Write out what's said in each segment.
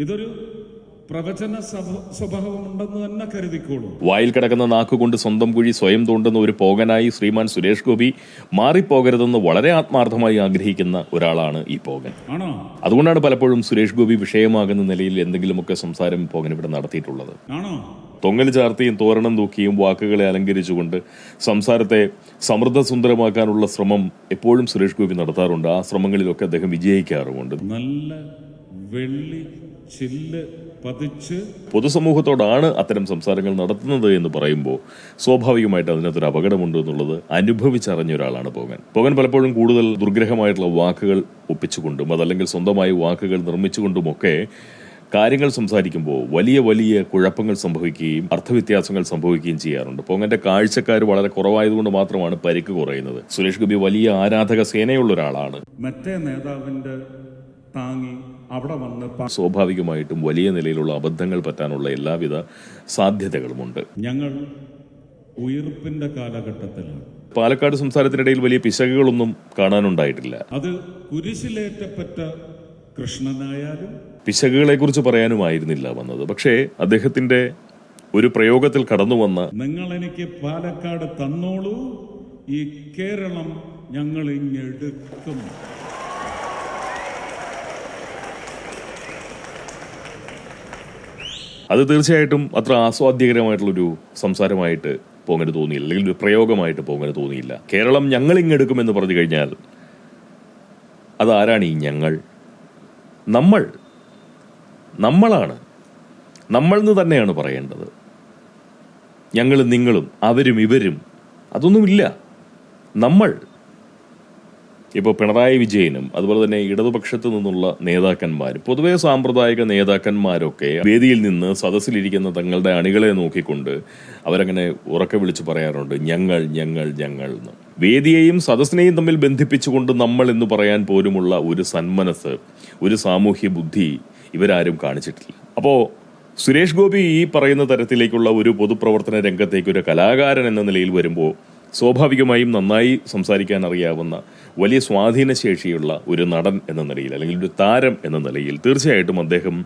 ഇതൊരു പ്രവചന സ്വഭാവമുണ്ടെന്ന് തന്നെ കരുതിക്കോളൂ. വായിൽ കിടക്കുന്ന നാക്കുകൊണ്ട് സ്വന്തം കുഴി സ്വയം തോണ്ടുന്ന ഒരു പോകനായി ശ്രീമാൻ സുരേഷ് ഗോപി മാറിപ്പോകരുതെന്ന് വളരെ ആത്മാർത്ഥമായി ആഗ്രഹിക്കുന്ന ഒരാളാണ് ഈ പോകൻ. ആണോ? അതുകൊണ്ടാണ് പലപ്പോഴും സുരേഷ് ഗോപി വിഷയമാകുന്ന നിലയിൽ എന്തെങ്കിലുമൊക്കെ സംസാരം പോകൻ ഇവിടെ നടത്തിയിട്ടുള്ളത്. ആണോ? തൊങ്ങൽ ചാർത്തിയും തോരണം തൂക്കിയും വാക്കുകളെ അലങ്കരിച്ചുകൊണ്ട് സംസാരത്തെ സമൃദ്ധസുന്ദരമാക്കാനുള്ള ശ്രമം എപ്പോഴും സുരേഷ് ഗോപി നടത്താറുണ്ട്. ആ ശ്രമങ്ങളിലൊക്കെ അദ്ദേഹം വിജയിക്കാറുമുണ്ട്. നല്ല വെള്ളി ചില്ല് പതിച്ച് പൊതുസമൂഹത്തോടാണ് അത്തരം സംസാരങ്ങൾ നടത്തുന്നത് എന്ന് പറയുമ്പോൾ സ്വാഭാവികമായിട്ട് അതിനകത്തൊരു അപകടമുണ്ട് എന്നുള്ളത് അനുഭവിച്ചറിഞ്ഞ ഒരാളാണ് പോകൻ പലപ്പോഴും കൂടുതൽ ദുർഗ്രഹമായിട്ടുള്ള വാക്കുകൾ ഒപ്പിച്ചുകൊണ്ടും അതല്ലെങ്കിൽ സ്വന്തമായി വാക്കുകൾ നിർമ്മിച്ചുകൊണ്ടുമൊക്കെ കാര്യങ്ങൾ സംസാരിക്കുമ്പോൾ വലിയ വലിയ കുഴപ്പങ്ങൾ സംഭവിക്കുകയും അർത്ഥവ്യത്യാസങ്ങൾ സംഭവിക്കുകയും ചെയ്യാറുണ്ട്. പോങ്ങന്റെ കാഴ്ചക്കാർ വളരെ കുറവായതുകൊണ്ട് മാത്രമാണ് പരിക്ക് കുറയുന്നത്. സുരേഷ് ഗോപി വലിയ ആരാധക സേനയുള്ള ഒരാളാണ്. മറ്റേ നേതാവിന്റെ താങ്ങി അവിടെ വന്ന് സ്വാഭാവികമായിട്ടും വലിയ നിലയിലുള്ള അബദ്ധങ്ങൾ പറ്റാനുള്ള എല്ലാവിധ സാധ്യതകളുമുണ്ട്. ഞങ്ങൾ ഉയർപ്പിന്റെ കാലഘട്ടത്തിലാണ്. പാലക്കാട് സംസാരത്തിനിടയിൽ വലിയ പിശകുകളൊന്നും കാണാനുണ്ടായിട്ടില്ല. അത് കുരിശിലേറ്റപ്പെട്ട കൃഷ്ണനായാലും പിശകുകളെ കുറിച്ച് പറയാനുമായിരുന്നില്ല വന്നത്. പക്ഷേ അദ്ദേഹത്തിന്റെ ഒരു പ്രയോഗത്തിൽ കടന്നു വന്ന നിങ്ങൾ എനിക്ക് പാലക്കാട് തന്നോളൂ, ഈ കേരളം ഞങ്ങൾ ഇങ്ങെടുക്കും. അത് തീർച്ചയായിട്ടും അത്ര ആസ്വാദ്യകരമായിട്ടുള്ളൊരു സംസാരമായിട്ട് പോങ്ങന് തോന്നിയില്ല, അല്ലെങ്കിൽ ഒരു പ്രയോഗമായിട്ട് പോങ്ങന് തോന്നിയില്ല. കേരളം ഞങ്ങൾ ഇങ്ങെടുക്കുമെന്ന് പറഞ്ഞു കഴിഞ്ഞാൽ അതാരാണ് ഈ ഞങ്ങൾ? നമ്മളാണ്. നമ്മളെന്ന് തന്നെയാണ് പറയേണ്ടത്. ഞങ്ങളും നിങ്ങളും അവരും ഇവരും അതൊന്നുമില്ല. നമ്മൾ ഇപ്പോൾ പിണറായി വിജയനും അതുപോലെ തന്നെ ഇടതുപക്ഷത്തു നിന്നുള്ള നേതാക്കന്മാരും പൊതുവെ സാമ്പ്രദായിക നേതാക്കന്മാരൊക്കെ വേദിയിൽ നിന്ന് സദസ്സിലിരിക്കുന്ന തങ്ങളുടെ അണികളെ നോക്കിക്കൊണ്ട് അവരങ്ങനെ ഉറക്കെ വിളിച്ചു പറയാറുണ്ട് ഞങ്ങൾ ഞങ്ങൾ ഞങ്ങൾ എന്ന്. വേദിയെയും സദസ്സിനെയും തമ്മിൽ ബന്ധിപ്പിച്ചുകൊണ്ട് നമ്മൾ എന്ന് പറയാൻ പോലുമുള്ള ഒരു സന്മനസ്, ഒരു സാമൂഹ്യ ബുദ്ധി ഇവരാരും കാണിച്ചിട്ടില്ല. അപ്പോൾ സുരേഷ് ഗോപി ഈ പറയുന്ന തരത്തിലേക്കുള്ള ഒരു പൊതുപ്രവർത്തന രംഗത്തേക്ക് ഒരു കലാകാരൻ എന്ന നിലയിൽ വരുമ്പോൾ സ്വാഭാവികമായും നന്നായി സംസാരിക്കാൻ അറിയാവുന്ന വലിയ സ്വാധീനശേഷിയുള്ള ഒരു നടൻ എന്ന നിലയിൽ അല്ലെങ്കിൽ ഒരു താരം എന്ന നിലയിൽ തീർച്ചയായിട്ടും അദ്ദേഹം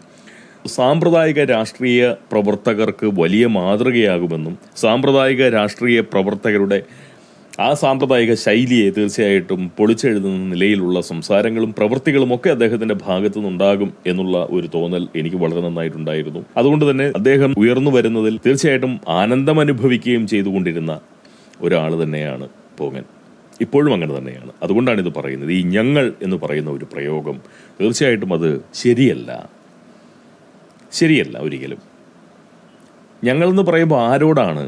സാമ്പ്രദായിക രാഷ്ട്രീയ പ്രവർത്തകർക്ക് വലിയ മാതൃകയാകുമെന്നും സാമ്പ്രദായിക രാഷ്ട്രീയ പ്രവർത്തകരുടെ ആ സാമ്പ്രദായിക ശൈലിയെ തീർച്ചയായിട്ടും പൊളിച്ചെഴുതുന്ന നിലയിലുള്ള സംസാരങ്ങളും പ്രവൃത്തികളും ഒക്കെ അദ്ദേഹത്തിന്റെ ഭാഗത്തു നിന്നുണ്ടാകും എന്നുള്ള ഒരു തോന്നൽ എനിക്ക് വളരെ നന്നായിട്ടുണ്ടായിരുന്നു. അതുകൊണ്ട് തന്നെ അദ്ദേഹം ഉയർന്നു വരുന്നതിൽ തീർച്ചയായിട്ടും ആനന്ദം അനുഭവിക്കുകയും ചെയ്തുകൊണ്ടിരുന്ന ഒരാൾ തന്നെയാണ് പോങ്ങൻ. ഇപ്പോഴും അങ്ങനെ തന്നെയാണ്. അതുകൊണ്ടാണ് ഇത് പറയുന്നത്. ഈ ഞങ്ങൾ എന്ന് പറയുന്ന ഒരു പ്രയോഗം തീർച്ചയായിട്ടും അത് ശരിയല്ല ഒരിക്കലും. ഞങ്ങൾ എന്ന് പറയുമ്പോൾ ആരോടാണ്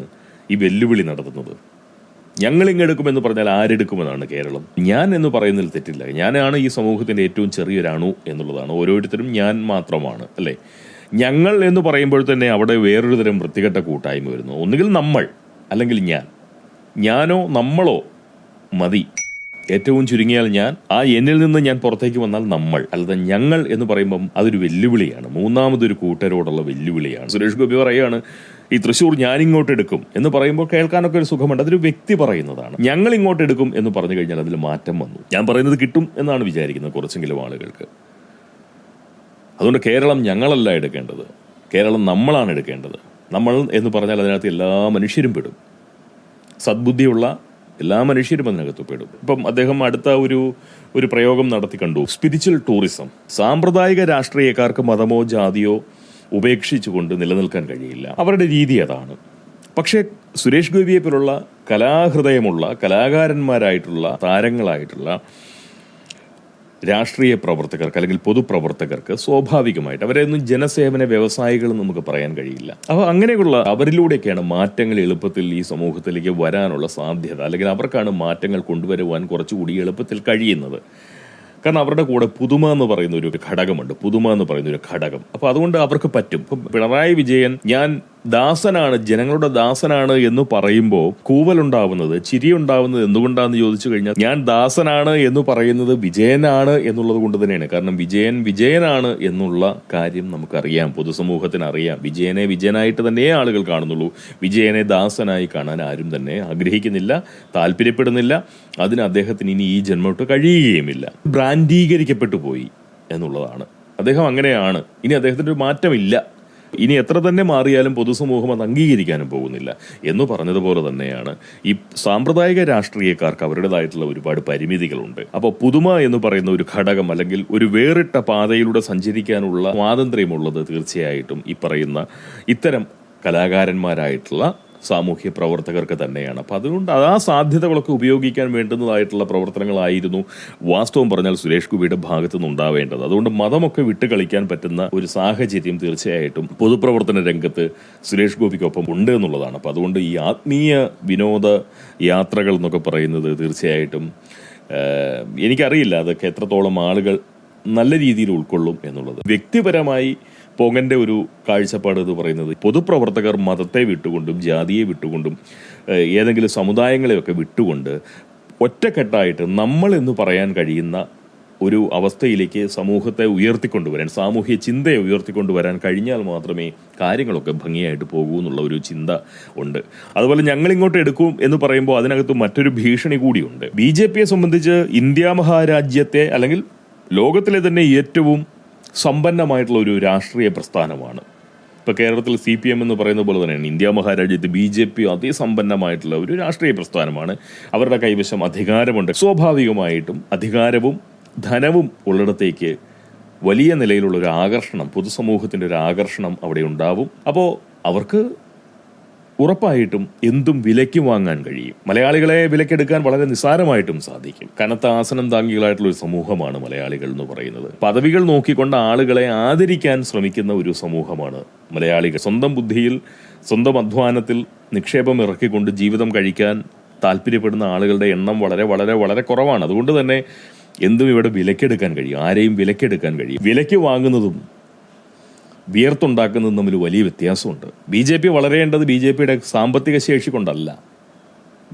ഈ വെല്ലുവിളി നടത്തുന്നത്? ഞങ്ങൾ ഇങ്ങെടുക്കുമെന്ന് പറഞ്ഞാൽ ആരെടുക്കുമെന്നാണ് കേരളം? ഞാൻ എന്ന് പറയുന്നതിൽ തെറ്റില്ല. ഞാനാണ് ഈ സമൂഹത്തിന്റെ ഏറ്റവും ചെറിയൊരണു എന്നുള്ളതാണ്. ഓരോരുത്തരും ഞാൻ മാത്രമാണ്, അല്ലേ? ഞങ്ങൾ എന്ന് പറയുമ്പോൾ തന്നെ അവിടെ വേറൊരു തരം വൃത്തികെട്ട കൂട്ടായ്മ വരുന്നു. ഒന്നുകിൽ നമ്മൾ അല്ലെങ്കിൽ ഞാനോ നമ്മളോ മതി. ഏറ്റവും ചുരുങ്ങിയാൽ ഞാൻ, ആ എന്നിൽ നിന്ന് ഞാൻ പുറത്തേക്ക് വന്നാൽ നമ്മൾ, അല്ലാതെ ഞങ്ങൾ എന്ന് പറയുമ്പം അതൊരു വെല്ലുവിളിയാണ്. മൂന്നാമതൊരു കൂട്ടരോടുള്ള വെല്ലുവിളിയാണ്. സുരേഷ് ഗോപി പറയാണ് ഈ തൃശ്ശൂർ ഞാൻ ഇങ്ങോട്ട് എടുക്കും എന്ന് പറയുമ്പോൾ കേൾക്കാനൊക്കെ ഒരു സുഖമുണ്ട്. അതൊരു വ്യക്തി പറയുന്നതാണ്. ഞങ്ങൾ ഇങ്ങോട്ട് എടുക്കും എന്ന് പറഞ്ഞു കഴിഞ്ഞാൽ അതിൽ മാറ്റം വന്നു. ഞാൻ പറയുന്നത് കിട്ടും എന്നാണ് വിചാരിക്കുന്നത് കുറച്ചെങ്കിലും ആളുകൾക്ക്. അതുകൊണ്ട് കേരളം ഞങ്ങളല്ല എടുക്കേണ്ടത്, കേരളം നമ്മളാണ് എടുക്കേണ്ടത്. നമ്മൾ എന്ന് പറഞ്ഞാൽ അതിനകത്ത് എല്ലാ മനുഷ്യരും പെടും. സദ്ബുദ്ധിയുള്ള എല്ലാ മനുഷ്യരും അതിനകത്ത് പെടും. ഇപ്പം അദ്ദേഹം അടുത്ത ഒരു പ്രയോഗം നടത്തി കണ്ടു. Spiritual tourism. സാമ്പ്രദായിക രാഷ്ട്രീയക്കാർക്ക് മതമോ ജാതിയോ ഉപേക്ഷിച്ചുകൊണ്ട് നിലനിൽക്കാൻ കഴിയില്ല. അവരുടെ രീതി അതാണ്. പക്ഷേ സുരേഷ് ഗോപിയെ പോലുള്ള കലാഹൃദയമുള്ള കലാകാരന്മാരായിട്ടുള്ള താരങ്ങളായിട്ടുള്ള രാഷ്ട്രീയ പ്രവർത്തകർക്ക് അല്ലെങ്കിൽ പൊതുപ്രവർത്തകർക്ക് സ്വാഭാവികമായിട്ട് അവരെയൊന്നും ജനസേവന വ്യവസായികൾ നമുക്ക് പറയാൻ കഴിയില്ല. അപ്പോൾ അങ്ങനെയുള്ള അവരിലൂടെയൊക്കെയാണ് മാറ്റങ്ങൾ എളുപ്പത്തിൽ ഈ സമൂഹത്തിലേക്ക് വരാനുള്ള സാധ്യത, അല്ലെങ്കിൽ അവർക്കാണ് മാറ്റങ്ങൾ കൊണ്ടുവരുവാൻ കുറച്ചുകൂടി എളുപ്പത്തിൽ കഴിയുന്നത്. കാരണം അവരുടെ കൂടെ പുതുമ എന്ന് പറയുന്ന ഒരു ഘടകമുണ്ട്. അപ്പോൾ അതുകൊണ്ട് അവർക്ക് പറ്റും. ഇപ്പം പിണറായി വിജയൻ ഞാൻ ദാസനാണ്, ജനങ്ങളുടെ ദാസനാണ് എന്ന് പറയുമ്പോൾ കൂവലുണ്ടാവുന്നത്, ചിരിയുണ്ടാവുന്നത് എന്തുകൊണ്ടാണെന്ന് ചോദിച്ചു കഴിഞ്ഞാൽ ഞാൻ ദാസനാണ് എന്ന് പറയുന്നത് വിജയനാണ് എന്നുള്ളത് കൊണ്ട് തന്നെയാണ്. കാരണം വിജയനാണ് എന്നുള്ള കാര്യം നമുക്കറിയാം, പൊതുസമൂഹത്തിന് അറിയാം. വിജയനെ വിജയനായിട്ട് തന്നെ ആളുകൾ കാണുന്നുള്ളൂ. വിജയനെ ദാസനായി കാണാൻ ആരും തന്നെ ആഗ്രഹിക്കുന്നില്ല, താല്പര്യപ്പെടുന്നില്ല. അതിന് അദ്ദേഹത്തിന് ഇനി ഈ ജന്മോട്ട് കഴിയുകയുമില്ല. ബ്രാൻഡീകരിക്കപ്പെട്ടു പോയി എന്നുള്ളതാണ് അദ്ദേഹം അങ്ങനെയാണ്. ഇനി അദ്ദേഹത്തിൻ്റെ ഒരു മാറ്റമില്ല. ഇനി എത്ര തന്നെ മാറിയാലും പൊതുസമൂഹം അത് അംഗീകരിക്കാനും പോകുന്നില്ല എന്ന് പറഞ്ഞതുപോലെ തന്നെയാണ് ഈ സാമ്പ്രദായിക രാഷ്ട്രീയക്കാർക്ക് അവരുടേതായിട്ടുള്ള ഒരുപാട് പരിമിതികളുണ്ട്. അപ്പോൾ പുതുമ എന്ന് പറയുന്ന ഒരു ഘടകം അല്ലെങ്കിൽ ഒരു വേറിട്ട പാതയിലൂടെ സഞ്ചരിക്കാനുള്ള സ്വാതന്ത്ര്യമുള്ളത് തീർച്ചയായിട്ടും ഈ പറയുന്ന ഇത്തരം കലാകാരന്മാരായിട്ടുള്ള സാമൂഹ്യ പ്രവർത്തകർക്ക് തന്നെയാണ്. അപ്പം അതുകൊണ്ട് ആ സാധ്യതകളൊക്കെ ഉപയോഗിക്കാൻ വേണ്ടുന്നതായിട്ടുള്ള പ്രവർത്തനങ്ങളായിരുന്നു വാസ്തവം പറഞ്ഞാൽ സുരേഷ് ഗോപിയുടെ ഭാഗത്തു നിന്നുണ്ടാവേണ്ടത്. അതുകൊണ്ട് മതമൊക്കെ വിട്ടുകളിക്കാൻ പറ്റുന്ന ഒരു സാഹചര്യം തീർച്ചയായിട്ടും പൊതുപ്രവർത്തന രംഗത്ത് സുരേഷ് ഗോപിക്കൊപ്പം ഉണ്ട് എന്നുള്ളതാണ്. അപ്പം അതുകൊണ്ട് ഈ ആത്മീയ വിനോദ യാത്രകൾ എന്നൊക്കെ പറയുന്നത് തീർച്ചയായിട്ടും എനിക്കറിയില്ല അതൊക്കെ എത്രത്തോളം ആളുകൾ നല്ല രീതിയിൽ ഉൾക്കൊള്ളും എന്നുള്ളത്. വ്യക്തിപരമായി പോങ്ങന്റെ ഒരു കാഴ്ചപ്പാട് എന്ന് പറയുന്നത് പൊതുപ്രവർത്തകർ മതത്തെ വിട്ടുകൊണ്ടും ജാതിയെ വിട്ടുകൊണ്ടും ഏതെങ്കിലും സമുദായങ്ങളെയൊക്കെ വിട്ടുകൊണ്ട് ഒറ്റക്കെട്ടായിട്ട് നമ്മൾ എന്ന് പറയാൻ കഴിയുന്ന ഒരു അവസ്ഥയിലേക്ക് സമൂഹത്തെ ഉയർത്തിക്കൊണ്ടുവരാൻ, സാമൂഹ്യ ചിന്തയെ ഉയർത്തിക്കൊണ്ടുവരാൻ കഴിഞ്ഞാൽ മാത്രമേ കാര്യങ്ങളൊക്കെ ഭംഗിയായിട്ട് പോകൂ എന്നുള്ള ഒരു ചിന്ത ഉണ്ട്. അതുപോലെ ഞങ്ങൾ ഇങ്ങോട്ട് എടുക്കും എന്ന് പറയുമ്പോൾ അതിനകത്ത് മറ്റൊരു ഭീഷണി കൂടിയുണ്ട്. BJP യെ സംബന്ധിച്ച് ഇന്ത്യ മഹാരാജ്യത്തെ അല്ലെങ്കിൽ ലോകത്തിലെ തന്നെ ഏറ്റവും സമ്പന്നമായിട്ടുള്ള ഒരു രാഷ്ട്രീയ പ്രസ്ഥാനമാണ്. ഇപ്പോൾ കേരളത്തിൽ CPM എന്ന് പറയുന്ന പോലെ തന്നെയാണ് ഇന്ത്യ മഹാരാജ്യത്ത് BJP അതിസമ്പന്നമായിട്ടുള്ള ഒരു രാഷ്ട്രീയ പ്രസ്ഥാനമാണ്. അവരുടെ കൈവശം അധികാരമുണ്ട്. സ്വാഭാവികമായിട്ടും അധികാരവും ധനവും ഉള്ളിടത്തേക്ക് വലിയ നിലയിലുള്ള ഒരു ആകർഷണം, പൊതുസമൂഹത്തിൻ്റെ ഒരു ആകർഷണം അവിടെ ഉണ്ടാവും. അപ്പോൾ അവർക്ക് ഉറപ്പായിട്ടും എന്തും വിലയ്ക്ക് വാങ്ങാൻ കഴിയും. മലയാളികളെ വിലക്കെടുക്കാൻ വളരെ നിസ്സാരമായിട്ടും സാധിക്കും. കനത്ത ആസനം താങ്കികളായിട്ടുള്ള ഒരു സമൂഹമാണ് മലയാളികൾ എന്ന് പറയുന്നത്. പദവികൾ നോക്കിക്കൊണ്ട് ആളുകളെ ആദരിക്കാൻ ശ്രമിക്കുന്ന ഒരു സമൂഹമാണ് മലയാളികൾ. സ്വന്തം ബുദ്ധിയിൽ സ്വന്തം അധ്വാനത്തിൽ നിക്ഷേപം ഇറക്കിക്കൊണ്ട് ജീവിതം കഴിക്കാൻ താല്പര്യപ്പെടുന്ന ആളുകളുടെ എണ്ണം വളരെ വളരെ വളരെ കുറവാണ്. അതുകൊണ്ട് തന്നെ എന്തും ഇവിടെ വിലക്കെടുക്കാൻ കഴിയും, ആരെയും വിലക്കെടുക്കാൻ കഴിയും. വിലയ്ക്ക് വാങ്ങുന്നതും വിയർത്തുണ്ടാക്കുന്നതും തമ്മിൽ വലിയ വ്യത്യാസമുണ്ട്. BJP വളരേണ്ടത് BJPയുടെ സാമ്പത്തിക ശേഷി കൊണ്ടല്ല.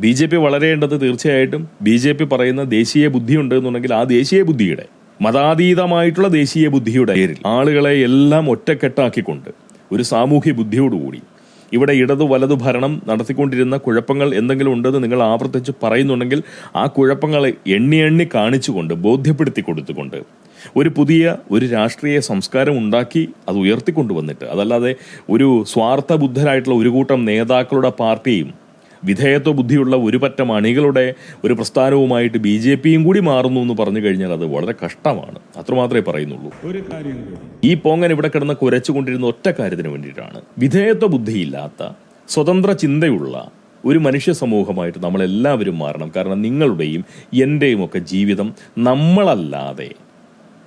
BJP വളരേണ്ടത് തീർച്ചയായിട്ടും BJP പറയുന്ന ദേശീയ ബുദ്ധി ഉണ്ട് എന്നുണ്ടെങ്കിൽ ആ ദേശീയ ബുദ്ധിയുടെ, മതാതീതമായിട്ടുള്ള ദേശീയ ബുദ്ധിയുടെ പേരിൽ ആളുകളെ എല്ലാം ഒറ്റക്കെട്ടാക്കിക്കൊണ്ട് ഒരു സാമൂഹ്യ ബുദ്ധിയോടുകൂടി ഇവിടെ ഇടതു വലതു ഭരണം നടത്തിക്കൊണ്ടിരുന്ന കുഴപ്പങ്ങൾ എന്തെങ്കിലും ഉണ്ടെന്ന് നിങ്ങൾ ആവർത്തിച്ച് പറയുന്നുണ്ടെങ്കിൽ ആ കുഴപ്പങ്ങളെ എണ്ണി എണ്ണി കാണിച്ചുകൊണ്ട് ബോധ്യപ്പെടുത്തി കൊടുത്തുകൊണ്ട് ഒരു രാഷ്ട്രീയ സംസ്കാരം ഉണ്ടാക്കി അത് ഉയർത്തിക്കൊണ്ടുവന്നിട്ട്, അതല്ലാതെ ഒരു സ്വാർത്ഥ ബുദ്ധരായിട്ടുള്ള ഒരു കൂട്ടം നേതാക്കളുടെ പാർട്ടിയും വിധേയത്വ ബുദ്ധിയുള്ള ഒരു പറ്റം അണികളുടെ ഒരു പ്രസ്ഥാനവുമായിട്ട് BJPയും കൂടി മാറുന്നു എന്ന് പറഞ്ഞു കഴിഞ്ഞാൽ അത് വളരെ കഷ്ടമാണ്. അത്രമാത്രമേ പറയുന്നുള്ളൂ. ഒരു കാര്യം, ഈ പോങ്ങൻ ഇവിടെ കിടന്ന് കുരച്ചുകൊണ്ടിരുന്ന ഒറ്റ കാര്യത്തിന് വേണ്ടിയിട്ടാണ്. വിധേയത്വ ബുദ്ധിയില്ലാത്ത സ്വതന്ത്ര ചിന്തയുള്ള ഒരു മനുഷ്യ സമൂഹമായിട്ട് നമ്മളെല്ലാവരും മാറണം. കാരണം നിങ്ങളുടെയും എൻ്റെയും ഒക്കെ ജീവിതം നമ്മളല്ലാതെ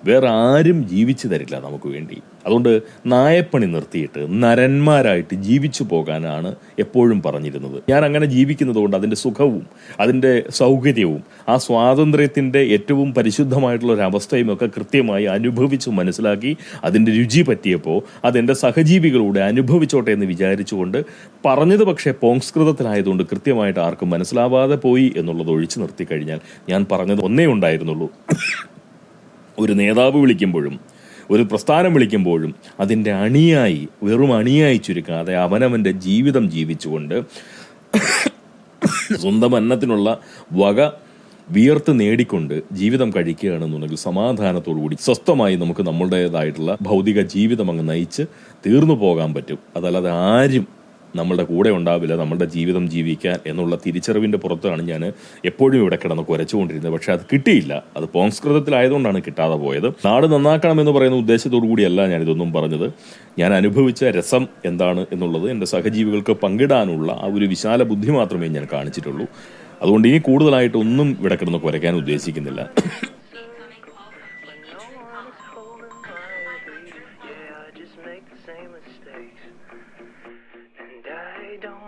വേറെ ആരും ജീവിച്ചു തരില്ല നമുക്ക് വേണ്ടി. അതുകൊണ്ട് നായപ്പണി നിർത്തിയിട്ട് നരന്മാരായിട്ട് ജീവിച്ചു പോകാനാണ് എപ്പോഴും പറഞ്ഞിരുന്നത്. ഞാൻ അങ്ങനെ ജീവിക്കുന്നത് കൊണ്ട് അതിൻ്റെ സുഖവും അതിൻ്റെ സൗകര്യവും ആ സ്വാതന്ത്ര്യത്തിൻ്റെ ഏറ്റവും പരിശുദ്ധമായിട്ടുള്ള ഒരു അവസ്ഥയും ഒക്കെ കൃത്യമായി അനുഭവിച്ചു മനസ്സിലാക്കി അതിൻ്റെ രുചി പറ്റിയപ്പോൾ അതെൻ്റെ സഹജീവികളൂടെ അനുഭവിച്ചോട്ടെ എന്ന് വിചാരിച്ചുകൊണ്ട് പറഞ്ഞത് പക്ഷേ പോംസ്കൃതത്തിലായതുകൊണ്ട് കൃത്യമായിട്ട് ആർക്കും മനസ്സിലാവാതെ പോയി എന്നുള്ളത് ഒഴിച്ചു നിർത്തി കഴിഞ്ഞാൽ ഞാൻ പറഞ്ഞത് ഒന്നേ ഉണ്ടായിരുന്നുള്ളൂ. ഒരു നേതാവ് വിളിക്കുമ്പോഴും ഒരു പ്രസ്ഥാനം വിളിക്കുമ്പോഴും അതിൻ്റെ അണിയായി, വെറും അണിയായി ചുരുക്കാതെ അവനവൻ്റെ ജീവിതം ജീവിച്ചുകൊണ്ട് സ്വന്തം അന്നത്തിനുള്ള വക വിയർത്ത് നേടിക്കൊണ്ട് ജീവിതം കഴിക്കുകയാണെന്നുണ്ടെങ്കിൽ സമാധാനത്തോടുകൂടി സ്വസ്ഥമായി നമുക്ക് നമ്മളുടേതായിട്ടുള്ള ഭൗതിക ജീവിതം അങ്ങ് നയിച്ച് തീർന്നു പോകാൻ പറ്റും. അതല്ലാതെ ആരും നമ്മളുടെ കൂടെ ഉണ്ടാവില്ല നമ്മളുടെ ജീവിതം ജീവിക്കാൻ എന്നുള്ള തിരിച്ചറിവിൻ്റെ പുറത്താണ് ഞാൻ എപ്പോഴും ഇവിടെ കിടന്ന് കുരച്ചുകൊണ്ടിരുന്നത്. പക്ഷെ അത് കിട്ടിയില്ല. അത് പോംസ്കൃതത്തിലായതുകൊണ്ടാണ് കിട്ടാതെ പോയത്. നാട് നന്നാക്കണമെന്ന് പറയുന്ന ഉദ്ദേശത്തോടു കൂടിയല്ല ഞാനിതൊന്നും പറഞ്ഞത്. ഞാൻ അനുഭവിച്ച രസം എന്താണ് എന്നുള്ളത് എൻ്റെ സഹജീവികൾക്ക് പങ്കിടാനുള്ള ആ ഒരു വിശാല ബുദ്ധി മാത്രമേ ഞാൻ കാണിച്ചിട്ടുള്ളൂ. അതുകൊണ്ട് ഇനി കൂടുതലായിട്ടൊന്നും ഇവിടെ കിടന്ന് കുരയ്ക്കാൻ ഉദ്ദേശിക്കുന്നില്ല. I don't